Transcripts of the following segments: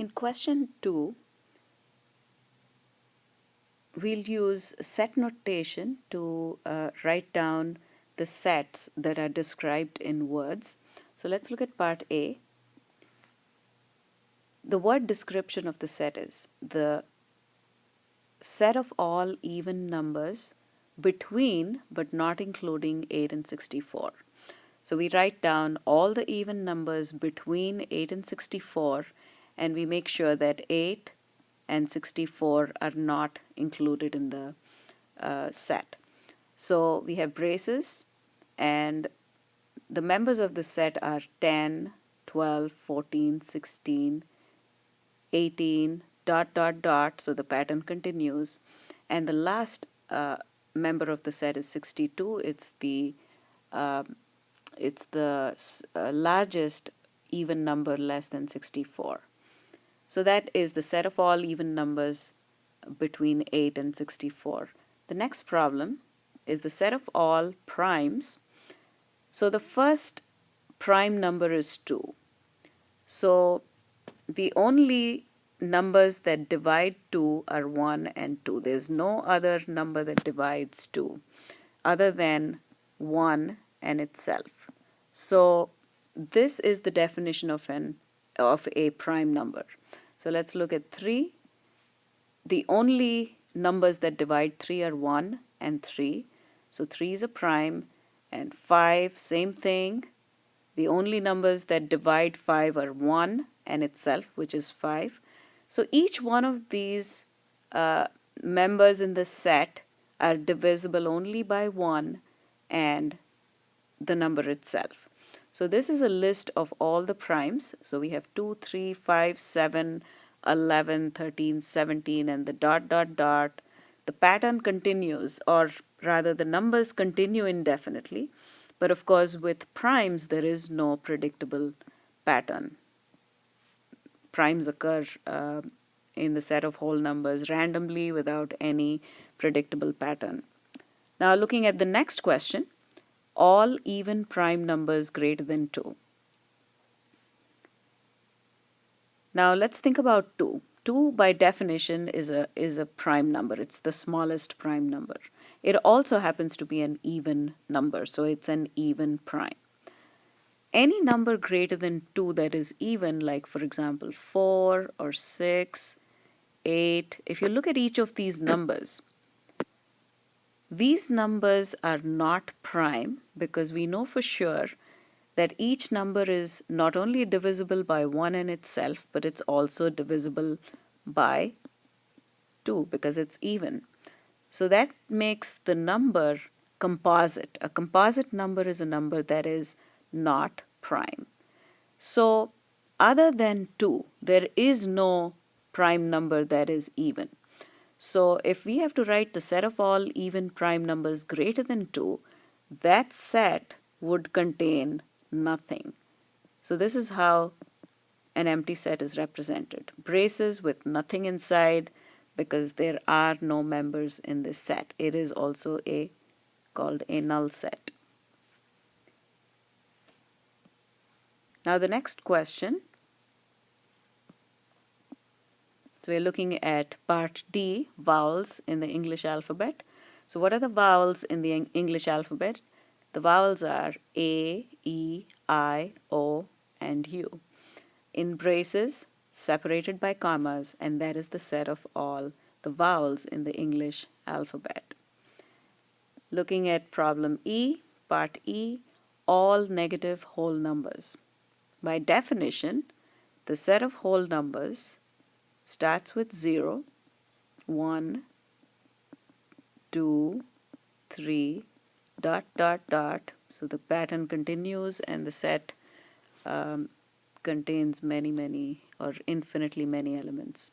In question 2, we'll use set notation to write down the sets that are described in words. So let's look at part A. The word description of the set is the set of all even numbers between but not including 8 and 64. So we write down all the even numbers between 8 and 64, and we make sure that 8 and 64 are not included in the set. So we have braces, and the members of the set are 10, 12, 14, 16, 18, dot, dot, dot, so the pattern continues. And the last member of the set is 62. It's the largest even number less than 64. So that is the set of all even numbers between 8 and 64. The next problem is the set of all primes. So the first prime number is 2. So the only numbers that divide 2 are 1 and 2. There's no other number that divides 2 other than 1 and itself. So this is the definition of a prime number. So let's look at 3. The only numbers that divide 3 are 1 and 3. So 3 is a prime, and 5, same thing. The only numbers that divide 5 are 1 and itself, which is 5. So each one of these members in the set are divisible only by 1 and the number itself. So this is a list of all the primes. So we have 2, 3, 5, 7, 11, 13, 17, and the dot, dot, dot. The pattern continues, or rather the numbers continue indefinitely. But of course, with primes, there is no predictable pattern. Primes occur in the set of whole numbers randomly without any predictable pattern. Now, looking at the next question, all even prime numbers greater than 2. Now, let's think about 2. 2 by definition is a prime number. It's the smallest prime number. It also happens to be an even number, so it's an even prime. Any number greater than 2 that is even, like for example 4 or 6, 8, if you look at each of these numbers are not prime because we know for sure that each number is not only divisible by 1 in itself, but it's also divisible by 2 because it's even. So that makes the number composite. A composite number is a number that is not prime. So other than 2, there is no prime number that is even. So if we have to write the set of all even prime numbers greater than 2, that set would contain nothing. So this is how an empty set is represented. Braces with nothing inside because there are no members in this set. It is also called a null set. Now the next question. So we're looking at part D, vowels in the English alphabet. So what are the vowels in the English alphabet? The vowels are A, E, I, O, and U. In braces, separated by commas, and that is the set of all the vowels in the English alphabet. Looking at problem E, part E, all negative whole numbers. By definition, the set of whole numbers starts with 0, 1, 2, 3, dot, dot, dot. So the pattern continues and the set contains many or infinitely many elements.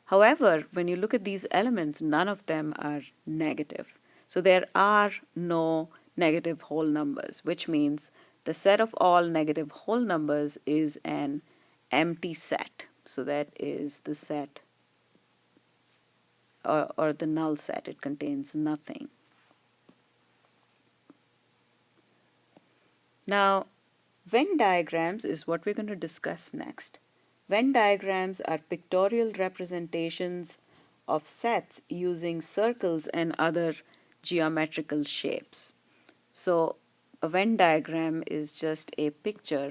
However, when you look at these elements, none of them are negative. So there are no negative whole numbers, which means the set of all negative whole numbers is an empty set. So that is the set or the null set. It contains nothing. Now, Venn diagrams is what we're going to discuss next. Venn diagrams are pictorial representations of sets using circles and other geometrical shapes. So a Venn diagram is just a picture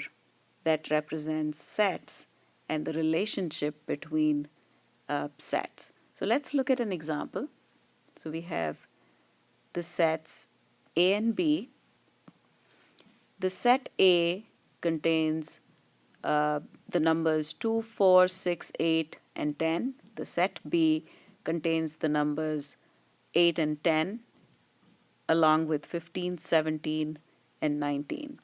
that represents sets and the relationship between sets. So let's look at an example. So we have the sets A and B. The set A contains the numbers 2, 4, 6, 8, and 10. The set B contains the numbers 8 and 10, along with 15, 17, and 19.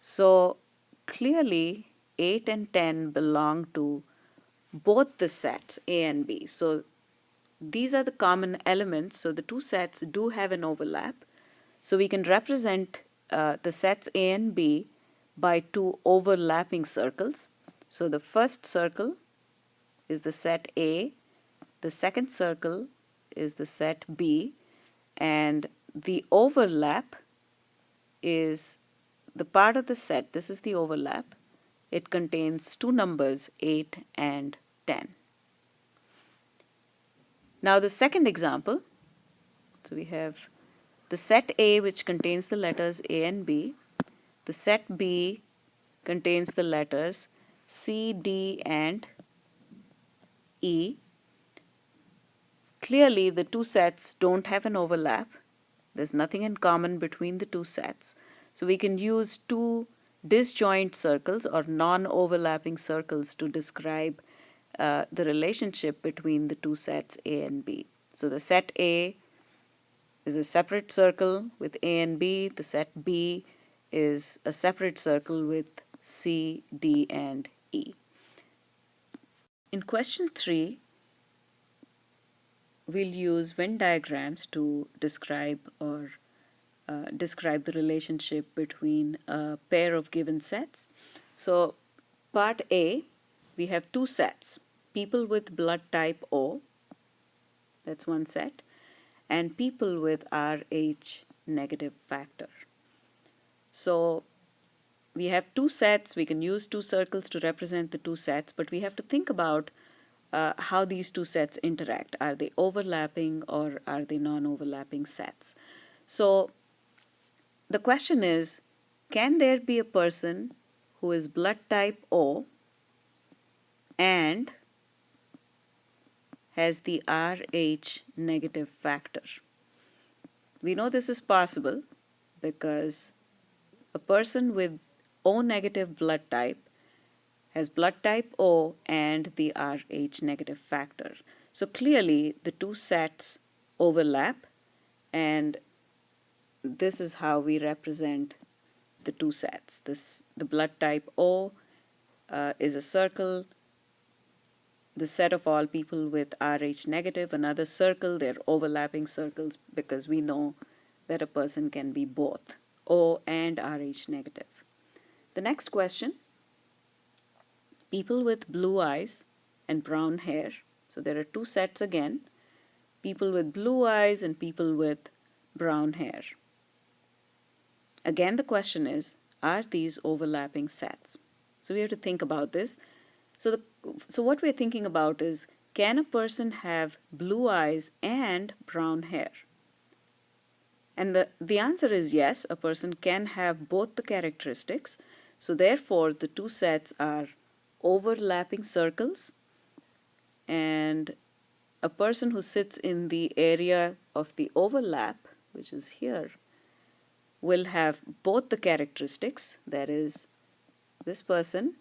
So clearly, 8 and 10 belong to both the sets A and B. So these are the common elements. So the two sets do have an overlap. So we can represent the sets A and B by two overlapping circles. So the first circle is the set A, the second circle is the set B, and the overlap is the part of the set, this is the overlap, it contains two numbers 8 and 10. Now the second example, so we have the set A which contains the letters A and B, the set B contains the letters C, D, and E. Clearly, the two sets don't have an overlap. There's nothing in common between the two sets. So we can use two disjoint circles or non-overlapping circles to describe the relationship between the two sets A and B. So the set A is a separate circle with A and B. The set B is a separate circle with C, D, and E. In question 3, we'll use Venn diagrams to describe the relationship between a pair of given sets. So part A, we have two sets, people with blood type O, that's one set, and people with Rh negative factor. So we have two sets, we can use two circles to represent the two sets, but we have to think about how these two sets interact. Are they overlapping or are they non-overlapping sets? So the question is, can there be a person who is blood type O and has the Rh negative factor? We know this is possible because a person with O negative blood type has blood type O and the Rh negative factor. So clearly the two sets overlap, and this is how we represent the two sets. The blood type O is a circle, the set of all people with Rh negative, another circle. They're overlapping circles because we know that a person can be both O and Rh negative. The next question, people with blue eyes and brown hair. So there are two sets again, people with blue eyes and people with brown hair. Again, the question is, are these overlapping sets? So we have to think about this. So what we're thinking about is, can a person have blue eyes and brown hair? And the answer is yes, a person can have both the characteristics. So therefore, the two sets are overlapping circles, and a person who sits in the area of the overlap, which is here, will have both the characteristics. That is, this person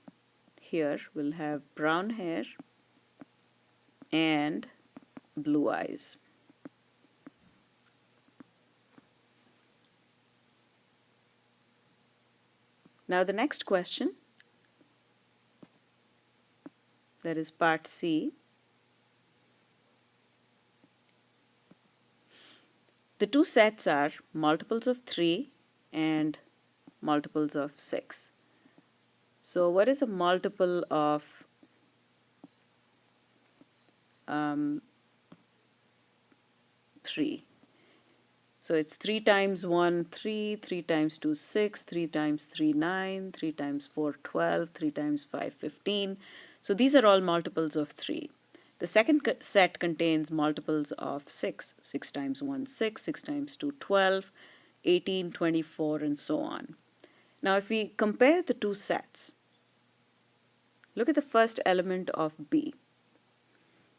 here will have brown hair and blue eyes. Now the next question, that is part C. The two sets are multiples of 3 and multiples of 6. So what is a multiple of 3? So it's 3 times 1, 3, 3 times 2, 6, 3 times 3, 9, 3 times 4, 12, 3 times 5, 15. So these are all multiples of 3. The second set contains multiples of 6. 6 times 1, 6. 6 times 2, 12. 18, 24, and so on. Now if we compare the two sets, look at the first element of B.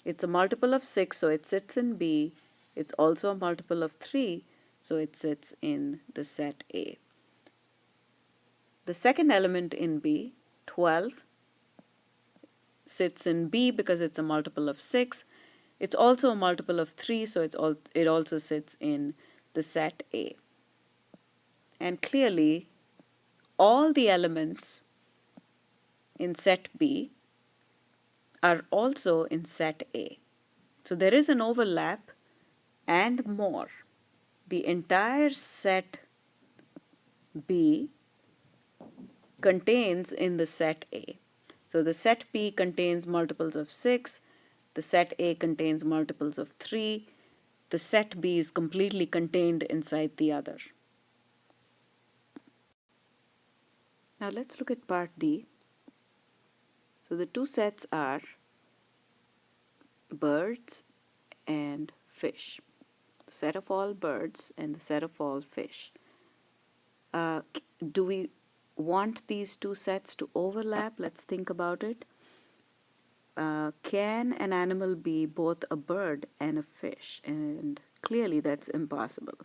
It's a multiple of 6, so it sits in B. It's also a multiple of 3, so it sits in the set A. The second element in B, 12, sits in B because it's a multiple of 6. It's also a multiple of 3, so it also sits in the set A. And clearly, all the elements in set B are also in set A. So there is an overlap and more. The entire set B contains in the set A. So the set B contains multiples of 6, the set A contains multiples of 3, the set B is completely contained inside the other. Now let's look at part D. So the two sets are birds and fish. The set of all birds and the set of all fish. Do we want these two sets to overlap? Let's think about it. Can an animal be both a bird and a fish? And clearly that's impossible.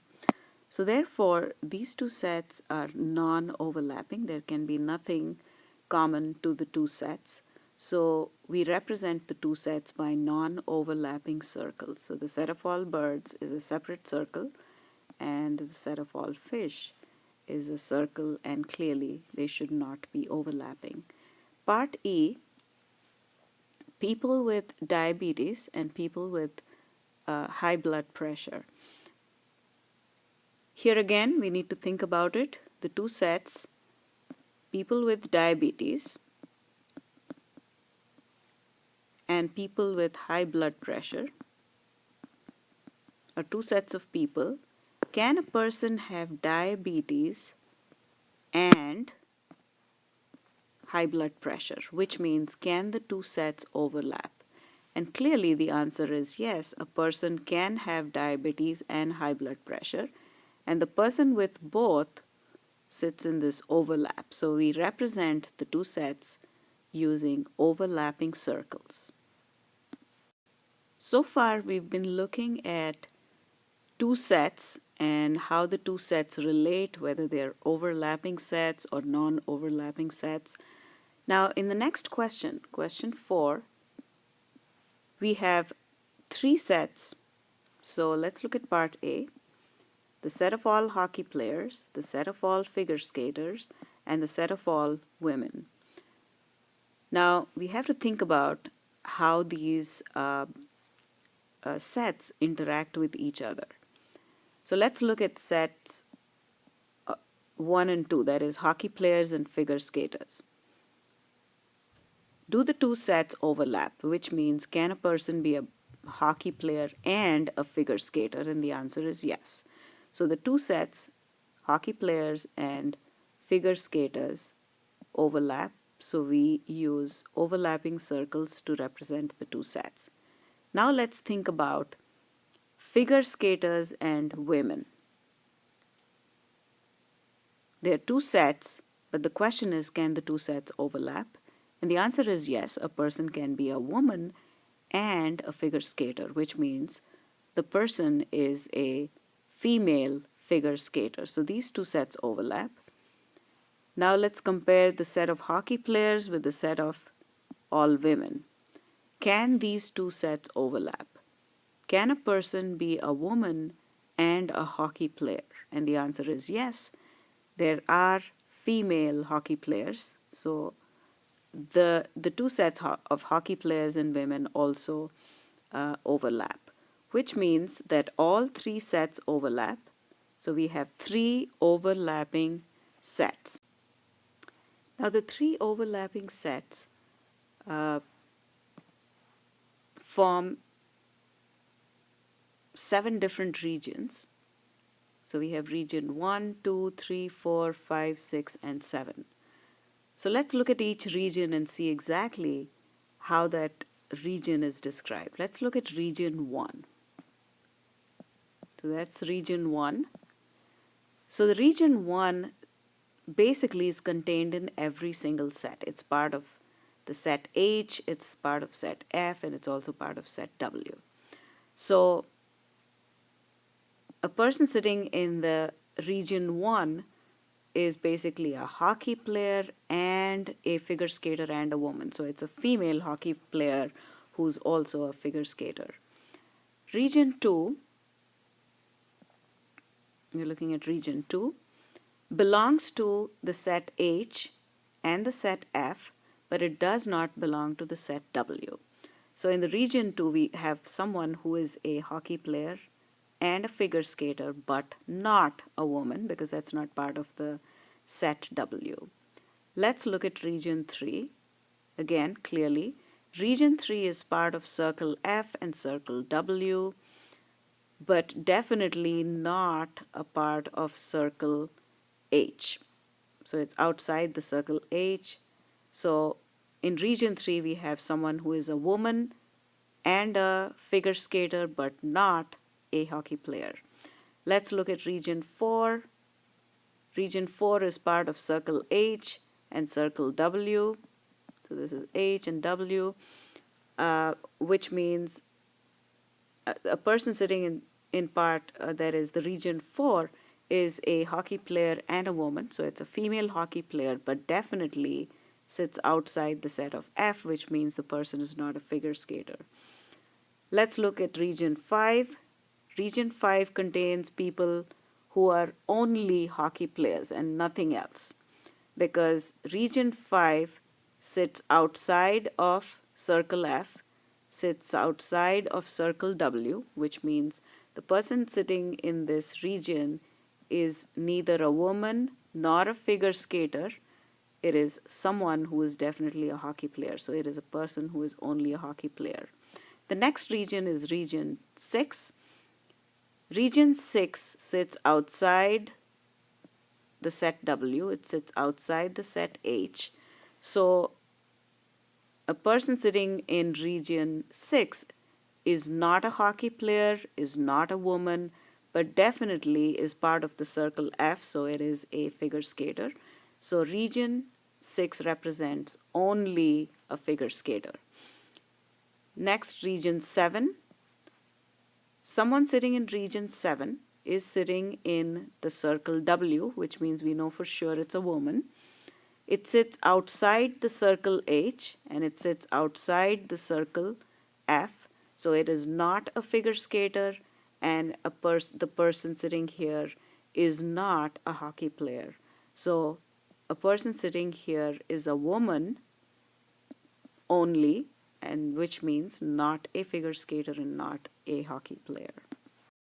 So therefore, these two sets are non-overlapping. There can be nothing common to the two sets. So we represent the two sets by non-overlapping circles. So the set of all birds is a separate circle, and the set of all fish is a circle, and clearly they should not be overlapping. Part E, people with diabetes and people with high blood pressure. Here again, we need to think about it. The two sets, people with diabetes and people with high blood pressure, are two sets of people. Can a person have diabetes and high blood pressure? Which means, can the two sets overlap? And clearly the answer is yes, a person can have diabetes and high blood pressure, and the person with both sits in this overlap. So we represent the two sets using overlapping circles. So far we've been looking at two sets and how the two sets relate, whether they're overlapping sets or non-overlapping sets. Now in the next question, question 4, we have three sets. So let's look at part A. The set of all hockey players, the set of all figure skaters, and the set of all women. Now we have to think about how these sets interact with each other. So let's look at sets 1 and 2, that is hockey players and figure skaters. Do the two sets overlap? Which means, can a person be a hockey player and a figure skater? And the answer is yes. So the two sets, hockey players and figure skaters, overlap. So we use overlapping circles to represent the two sets. Now let's think about figure skaters and women. There are two sets, but the question is, can the two sets overlap? And the answer is yes, a person can be a woman and a figure skater, which means the person is a female figure skater. So these two sets overlap. Now let's compare the set of hockey players with the set of all women. Can these two sets overlap? Can a person be a woman and a hockey player? And the answer is yes. There are female hockey players. So the two sets of hockey players and women also overlap, which means that all three sets overlap. So we have three overlapping sets. Now the three overlapping sets form 7 different regions. So we have region 1, 2, 3, 4, 5, 6, and 7. So let's look at each region and see exactly how that region is described. Let's look at region 1. So that's region 1. So the region 1 basically is contained in every single set. It's part of the set H, it's part of set F, and it's also part of set W. So a person sitting in the region 1 is basically a hockey player and a figure skater and a woman. So it's a female hockey player who's also a figure skater. Region 2, we're looking at region 2, belongs to the set H and the set F, but it does not belong to the set W. So in the region 2, we have someone who is a hockey player and a figure skater, but not a woman, because that's not part of the set W. Let's look at region 3. Again, clearly, region 3 is part of circle F and circle W, but definitely not a part of circle H. So it's outside the circle H. So in region 3, we have someone who is a woman and a figure skater, but not a hockey player. Let's look at region 4. Region 4 is part of circle H and circle W. So this is H and W, which means a person sitting in part that is the region 4 is a hockey player and a woman. So it's a female hockey player, but definitely sits outside the set of F, which means the person is not a figure skater. Let's look at region 5. Region 5 contains people who are only hockey players and nothing else, because region 5 sits outside of circle F, sits outside of circle W, which means the person sitting in this region is neither a woman nor a figure skater. It is someone who is definitely a hockey player. So it is a person who is only a hockey player. The next region is region 6. Region 6 sits outside the set W. It sits outside the set H. So a person sitting in region 6 is not a hockey player, is not a woman, but definitely is part of the circle F, so it is a figure skater. So region 6 represents only a figure skater. Next, region 7. Someone sitting in region 7 is sitting in the circle W, which means we know for sure it's a woman. It sits outside the circle H and it sits outside the circle F. So it is not a figure skater, and the person sitting here is not a hockey player. So a person sitting here is a woman only, and which means not a figure skater and not a hockey player.